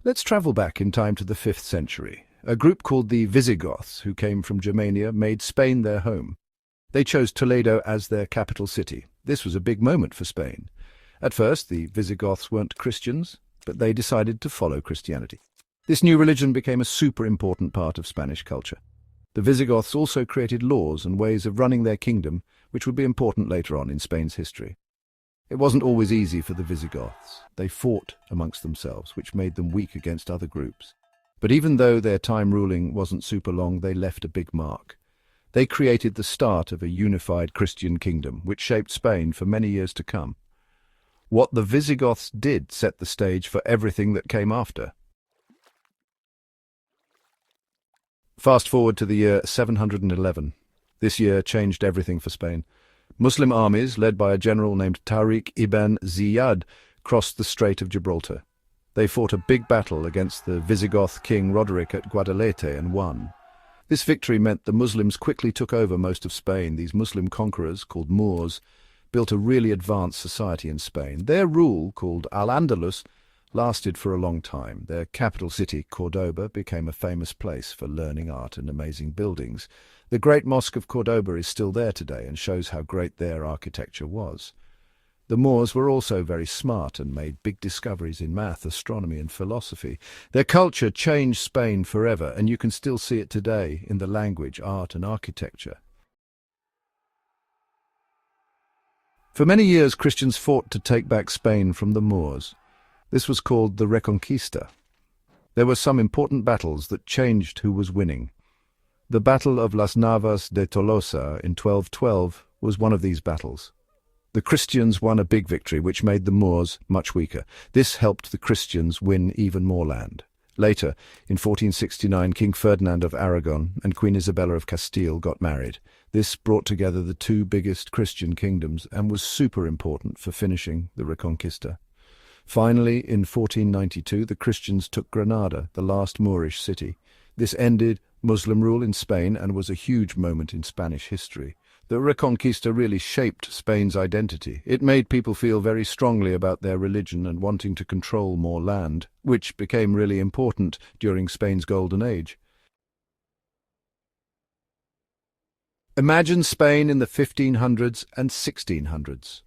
Let's travel back in time to the 5th century. A group called the Visigoths, who came from Germania, made Spain their home. They chose Toledo as their capital city. This was a big moment for Spain. At first, the Visigoths weren't Christians, but they decided to follow Christianity. This new religion became a super important part of Spanish culture. The Visigoths also created laws and ways of running their kingdom, which would be important later on in Spain's history. It wasn't always easy for the Visigoths. They fought amongst themselves, which made them weak against other groups. But even though their time ruling wasn't super long, they left a big mark. They created the start of a unified Christian kingdom, which shaped Spain for many years to come. What the Visigoths did set the stage for everything that came after. Fast forward to the year 711. This year changed everything for Spain. Muslim armies, led by a general named Tariq ibn Ziyad, crossed the Strait of Gibraltar. They fought a big battle against the Visigoth king Roderick at Guadalete and won. This victory meant the Muslims quickly took over most of Spain. These Muslim conquerors, called Moors, built a really advanced society in Spain. Their rule, called Al-Andalus, lasted for a long time. Their capital city, Cordoba, became a famous place for learning, art and amazing buildings. The Great Mosque of Cordoba is still there today and shows how great their architecture was. The Moors were also very smart and made big discoveries in math, astronomy and philosophy. Their culture changed Spain forever, and you can still see it today in the language, art and architecture. For many years, Christians fought to take back Spain from the Moors. This was called the Reconquista. There were some important battles that changed who was winning. The Battle of Las Navas de Tolosa in 1212 was one of these battles. The Christians won a big victory, which made the Moors much weaker. This helped the Christians win even more land. Later, in 1469, King Ferdinand of Aragon and Queen Isabella of Castile got married. This brought together the two biggest Christian kingdoms and was super important for finishing the Reconquista. Finally, in 1492, the Christians took Granada, the last Moorish city. This ended Muslim rule in Spain and was a huge moment in Spanish history. The Reconquista really shaped Spain's identity. It made people feel very strongly about their religion and wanting to control more land, which became really important during Spain's Golden Age. Imagine Spain in the 1500s and 1600s.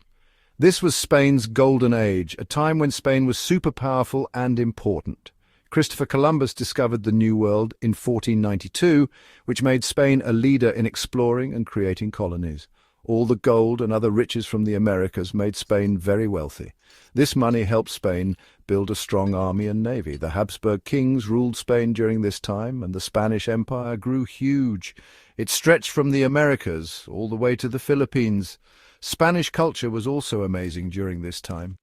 This was Spain's Golden Age, a time when Spain was super powerful and important. Christopher Columbus discovered the New World in 1492, which made Spain a leader in exploring and creating colonies. All the gold and other riches from the Americas made Spain very wealthy. This money helped Spain build a strong army and navy. The Habsburg kings ruled Spain during this time, and the Spanish Empire grew huge. It stretched from the Americas all the way to the Philippines. Spanish culture was also amazing during this time.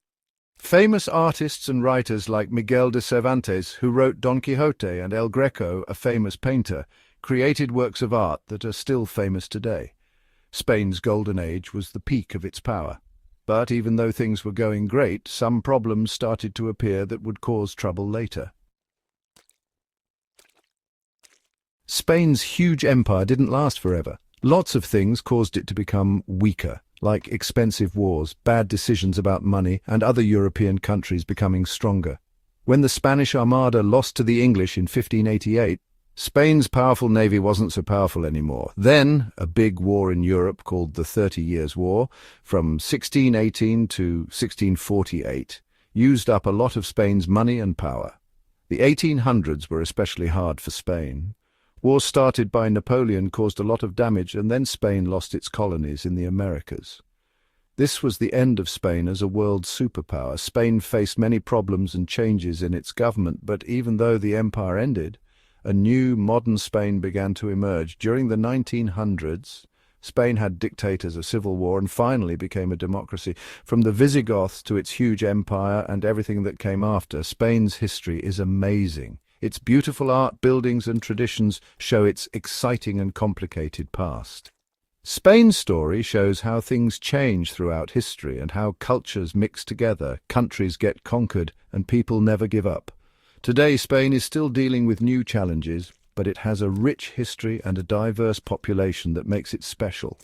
Famous artists and writers like Miguel de Cervantes, who wrote Don Quixote, and El Greco, a famous painter, created works of art that are still famous today. Spain's Golden Age was the peak of its power. But even though things were going great, some problems started to appear that would cause trouble later. Spain's huge empire didn't last forever. Lots of things caused it to become weaker, like expensive wars, bad decisions about money, and other European countries becoming stronger. When the Spanish Armada lost to the English in 1588, Spain's powerful navy wasn't so powerful anymore. Then, a big war in Europe called the 30 Years' War, from 1618 to 1648, used up a lot of Spain's money and power. The 1800s were especially hard for Spain. Wars started by Napoleon caused a lot of damage, and then Spain lost its colonies in the Americas. This was the end of Spain as a world superpower. Spain faced many problems and changes in its government, but even though the empire ended, a new, modern Spain began to emerge. During the 1900s, Spain had dictators, a civil war, and finally became a democracy. From the Visigoths to its huge empire and everything that came after, Spain's history is amazing. Its beautiful art, buildings and traditions show its exciting and complicated past. Spain's story shows how things change throughout history and how cultures mix together, countries get conquered, and people never give up. Today, Spain is still dealing with new challenges, but it has a rich history and a diverse population that makes it special.